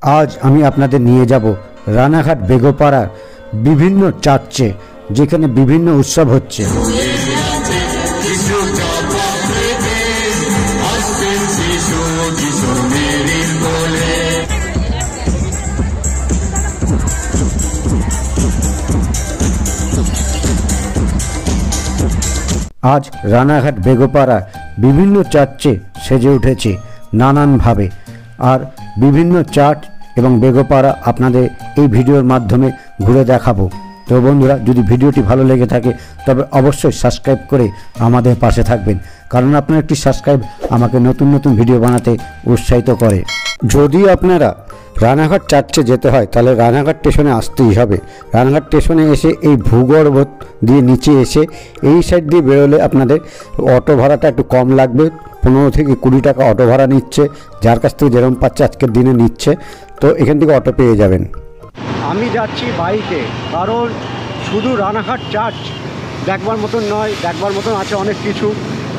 আজ আমি আপনাদের নিয়ে যাব রানাঘাট বেগোপাড়ার বিভিন্ন চার্চে, যেখানে বিভিন্ন উৎসব হচ্ছে। আজ রানাঘাট বেগোপাড়া বিভিন্ন চার্চে সেজে উঠেছে নানানভাবে, আর বিভিন্ন চার্চ এবং বেগোপাড়া আপনাদের এই ভিডিওর মাধ্যমে ঘুরে দেখাবো। তো বন্ধুরা, যদি ভিডিওটি ভালো লেগে থাকে তবে অবশ্যই সাবস্ক্রাইব করে আমাদের পাশে থাকবেন, কারণ আপনার একটি সাবস্ক্রাইব আমাকে নতুন নতুন ভিডিও বানাতে উৎসাহিত করে। যদি আপনারা রানাঘাট চার্চে যেতে হয় তাহলে রানাঘাট স্টেশনে আসতেই হবে। রানাঘাট স্টেশনে এসে এই ভূগর্ভ দিয়ে নিচে এসে এই সাইড দিয়ে বেরোলে আপনাদের অটো ভাড়াটা একটু কম লাগবে, 15 থেকে 20 টাকা অটো ভাড়া নিচ্ছে, যার কাছ থেকে যেরকম পাচ্ছে আজকের দিনে নিচ্ছে। তো এখান থেকে অটো পেয়ে যাবেন। আমি যাচ্ছি বাইকে, কারণ শুধু রানাঘাট চার্চ দেখবার মতন নয়, দেখবার মতন আছে অনেক কিছু।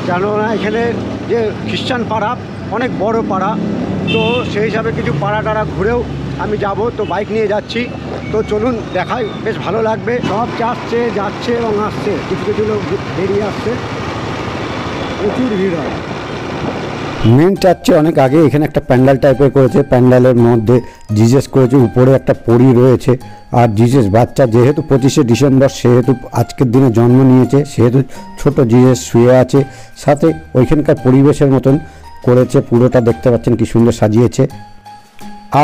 কেননা এখানে যে খ্রিস্টান পাড়া অনেক বড় পাড়া, তো সেই হিসাবে কিছু পাড়া টাড়া ঘুরেও আমি যাব। তো বাইক নিয়ে যাচ্ছি, তো চলুন দেখাই, বেশ ভালো লাগবে। সব চার্চে যাচ্ছে এবং আসছে, কিছু কিছু লোক বেরিয়ে আসছে, প্রচুর ভিড় হয়। মেন চার্চে অনেক আগে এখানে একটা প্যান্ডেল টাইপের করেছে, প্যান্ডেলের মধ্যে জিজাস করেছে, উপরে একটা পরী রয়েছে। আর জিজাস বাচ্চা, যেহেতু 25শে ডিসেম্বর, সেহেতু আজকের দিনে জন্ম নিয়েছে, সেহেতু ছোট জিজাস শুয়ে আছে, সাথে ওইখানকার পরিবেশের মতন করেছে। পুরোটা দেখতে পাচ্ছেন কি সুন্দর সাজিয়েছে।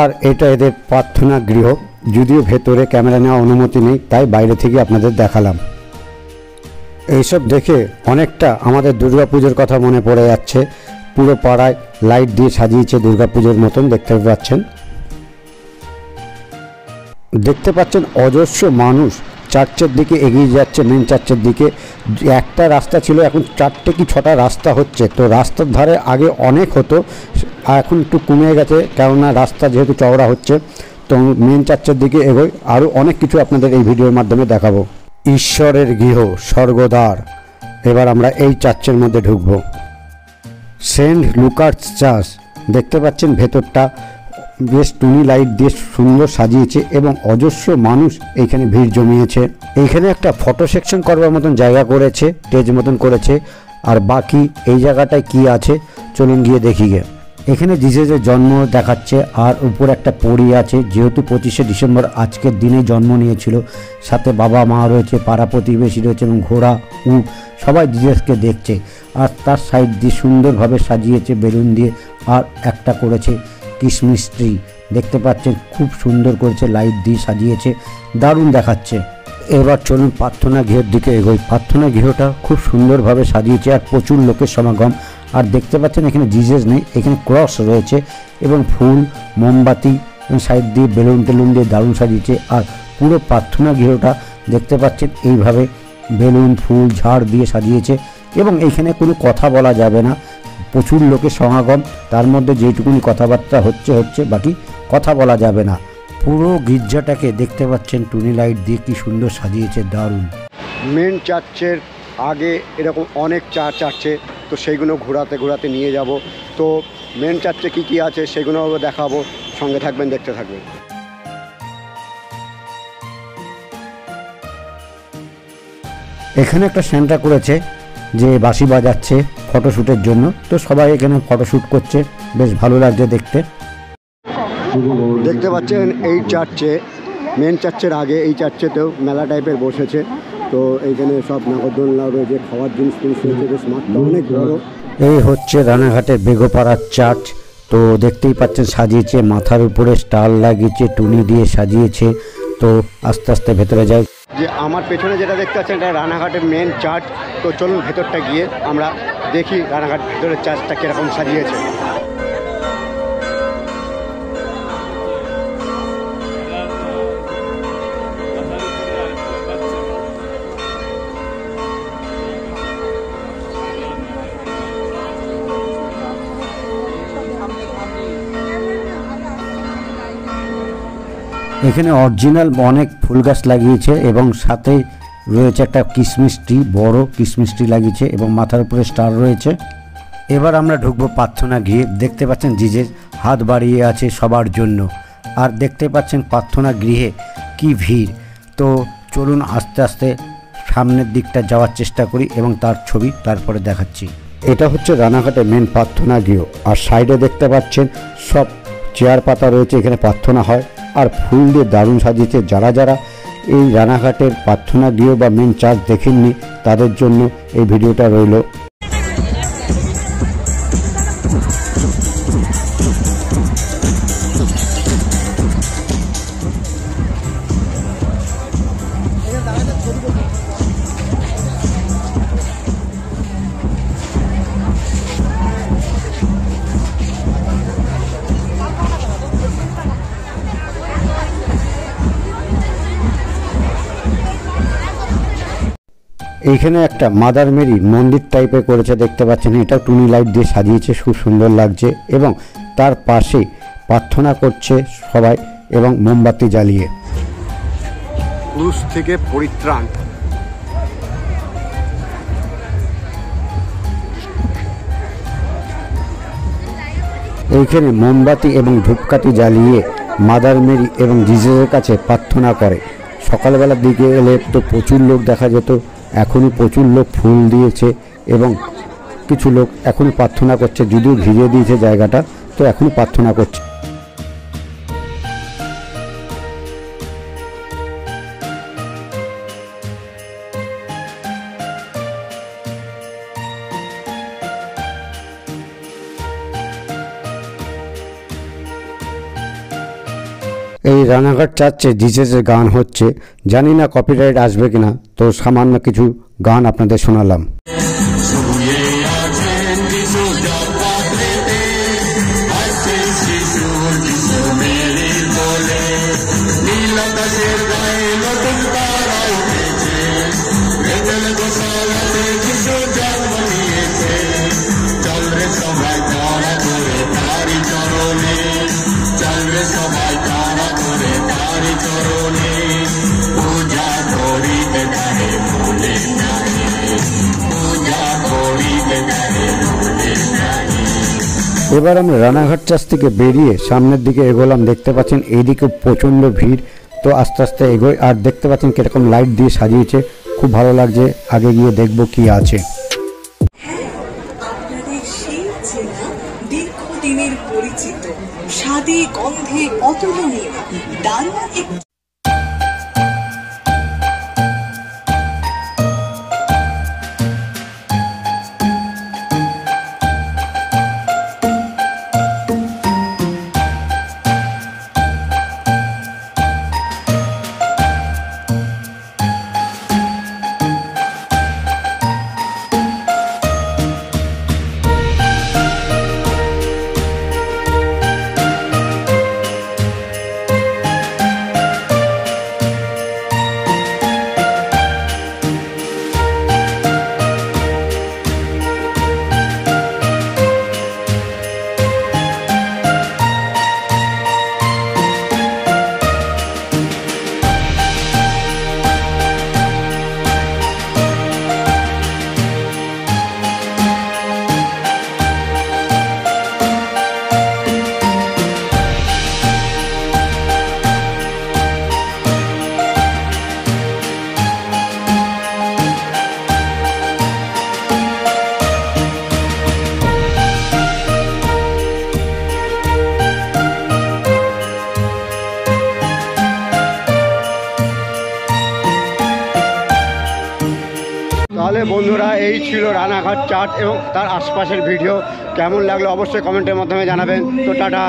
আর এটা এদের প্রার্থনা গৃহ, যদিও ভেতরে ক্যামেরা নেওয়া অনুমতি নেই, তাই বাইরে থেকে আপনাদের দেখালাম। এইসব দেখে অনেকটা আমাদের দুর্গাপুজোর কথা মনে পড়ে যাচ্ছে। পুরো পাড়ায় লাইট দিয়ে সাজিয়েছে দুর্গাপুজোর মতন, দেখতে পাচ্ছেন অজস্র মানুষ চার্চের দিকে এগিয়ে যাচ্ছে। মেন চার্চের দিকে একটা রাস্তা ছিল, এখন 4টে কি 6টা রাস্তা হচ্ছে। তো রাস্তার ধারে আগে অনেক হতো, এখন একটু কমে গেছে, কেননা রাস্তা যেহেতু চওড়া হচ্ছে। তো মেন চার্চের দিকে এগোই, আরও অনেক কিছু আপনাদের এই ভিডিওর মাধ্যমে দেখাবো। ঈশ্বরের গৃহ, স্বর্গদ্বার। এবার আমরা এই চার্চের মধ্যে ঢুকবো। সেন্ট লুকাস চার্চ, দেখতে পাচ্ছেন ভেতরটা বেশ টুনি লাইট দিয়ে সুন্দর সাজিয়েছে এবং অজস্র মানুষ এইখানে ভিড় জমিয়েছে। এইখানে একটা ফটো সেকশন করবার মতন জায়গা করেছে, স্টেজ মতন করেছে। আর বাকি এই জায়গাটায় কি আছে চলুন গিয়ে দেখি গে। এখানে জিজাসের জন্ম দেখাচ্ছে, আর উপর একটা পরী আছে, যেহেতু 25শে ডিসেম্বর আজকের দিনেই জন্ম নিয়েছিল। সাথে বাবা মা রয়েছে, পাড়া প্রতিবেশী রয়েছে এবং ঘোড়া, উট, সবাই জিজাসকে দেখছে। আর তার সাইড দিয়ে সুন্দরভাবে সাজিয়েছে বেলুন দিয়ে, আর একটা করেছে ক্রিসমাস ট্রি, দেখতে পাচ্ছেন খুব সুন্দর করেছে, লাইট দিয়ে সাজিয়েছে, দারুণ দেখাচ্ছে। এবার চলুন প্রার্থনা গৃহের দিকে এগোই। প্রার্থনা গৃহটা খুব সুন্দরভাবে সাজিয়েছে, আর প্রচুর লোকের সমাগম। আর দেখতে পাচ্ছেন এখানে জিজাস নেই, এখানে ক্রস রয়েছে এবং ফুল, মোমবাতি এবং সাইড দিয়ে বেলুন টেলুন দিয়ে দারুণ সাজিয়েছে। আর পুরো প্রার্থনা গৃহটা দেখতে পাচ্ছেন এইভাবে বেলুন, ফুল, ঝাড় দিয়ে সাজিয়েছে। এবং এইখানে কোনো কথা বলা যাবে না, প্রচুর লোকের সমাগম, তার মধ্যে যেটুকুনি কথাবার্তা হচ্ছে, বাকি কথা বলা যাবে না। পুরো গির্জাটাকে দেখতে পাচ্ছেন টুনি লাইট দিয়ে কি সুন্দর সাজিয়েছে, দারুণ। মেন চার্চের আগে এরকম অনেক চার্চ আছে, তো সেইগুলো ঘোরাতে নিয়ে যাব। তো মেন চার্চে কি আছে সেগুলো দেখাবো, সঙ্গে থাকবেন, দেখতে থাকবেন। এখানে একটা সেন্টার করেছে যে বাঁশি বাজাচ্ছে ফটোশ্যুটের জন্য, তো সবাই এখানে ফটোশ্যুট করছে, বেশ ভালো লাগছে দেখতে। দেখতে পাচ্ছেন এই চার্চে, মেন চার্চের আগে এই চার্চেতেও মেলা টাইপের বসেছে। তো এইখানে সব নাগরদোলনা রয়েছে, খাওয়ার জিনিস রয়েছে, বেশ মাঠটা অনেক বড়। এই হচ্ছে রানাঘাটের বেগোপাড়ার চার্চ। তো দেখতেই পাচ্ছেন সাজিয়েছে, মাথার উপরে স্টার লাগিয়েছে, টুনি দিয়ে সাজিয়েছে। তো আস্তে আস্তে ভেতরে যাই। যে আমার পেছনে যেটা দেখতে পাচ্ছেন এটা রানাঘাটের মেন চার্চ। তো চলুন ভেতরটা গিয়ে আমরা দেখি রানাঘাট ভেতরের চার্চটা কীরকম সাজিয়েছে। এখানে অরিজিনাল অনেক ফুল গাছ লাগিয়েছে এবং সাথে রয়েছে একটা ক্রিসমাস ট্রি, বড় ক্রিসমাস ট্রি লাগিয়েছে এবং মাথার উপরে স্টার রয়েছে। এবার আমরা ঢুকবো প্রার্থনা গৃহে। দেখতে পাচ্ছেন জিজাস হাত বাড়িয়ে আছে সবার জন্য। আর দেখতে পাচ্ছেন প্রার্থনা গৃহে কি ভিড়। তো চলুন আস্তে আস্তে সামনের দিকটা যাওয়ার চেষ্টা করি এবং তার ছবি তারপরে দেখাচ্ছি। এটা হচ্ছে রানাঘাটের মেন প্রার্থনা গৃহ। আর সাইডে দেখতে পাচ্ছেন সব চেয়ার পাতা রয়েছে, এখানে প্রার্থনা হয় আর ফুল দিয়ে দারুণ সাজিয়েছে। যারা যারা এই রানাঘাটের প্রার্থনা গৃহ বা মেন চার্চ দেখেননি তাদের জন্য এই ভিডিওটা রইল। এইখানে একটা মাদার মেরি মন্দির টাইপের করেছে, দেখতে পাচ্ছেন। এটা টুনি লাইট দিয়ে সাজিয়েছে, খুব সুন্দর লাগছে। এবং তার পাশে প্রার্থনা করছে সবাই এবং মোমবাতি জ্বালিয়ে। ক্রুশ থেকে পরিত্রাণ। এইখানে মোমবাতি এবং ধূপকাঠি জ্বালিয়ে মাদার মেরি এবং জিজাসের কাছে প্রার্থনা করে। সকালবেলার দিকে এলে তো প্রচুর লোক দেখা যেত, এখনই প্রচুর লোক ফুল দিয়েছে এবং কিছু লোক এখনই প্রার্থনা করছে, যদিও ঘিরে দিয়েছে জায়গাটা, তো এখনই প্রার্থনা করছে। এই রানাঘাট চার্চে জিজাসের গান হচ্ছে, জানি না কপিরাইট আসবে কিনা, তো সামান্য কিছু গান আপনাদের শোনালাম। এবার আমরা রানাঘাট চার্চ থেকে বেরিয়ে সামনের দিকে এগোলাম। দেখতে পাচ্ছেন এইদিকে প্রচণ্ড ভিড়, তো আস্তে আস্তে এগোই। আর দেখতে পাচ্ছেন কিরকম লাইট দিয়ে সাজিয়েছে, খুব ভালো লাগছে। আগে গিয়ে দেখবো কি আছে। আপনাদের সেই চেনা দীর্ঘদিনের পরিচিত স্বাদে গন্ধে অতুলনীয় দারুণ এক তাহলে বন্ধুরা, এই ছিল রানাঘাট চার্চ এবং তার আশপাশের ভিডিও। কেমন লাগলো অবশ্যই কমেন্টের মাধ্যমে জানাবেন। তো টাটা।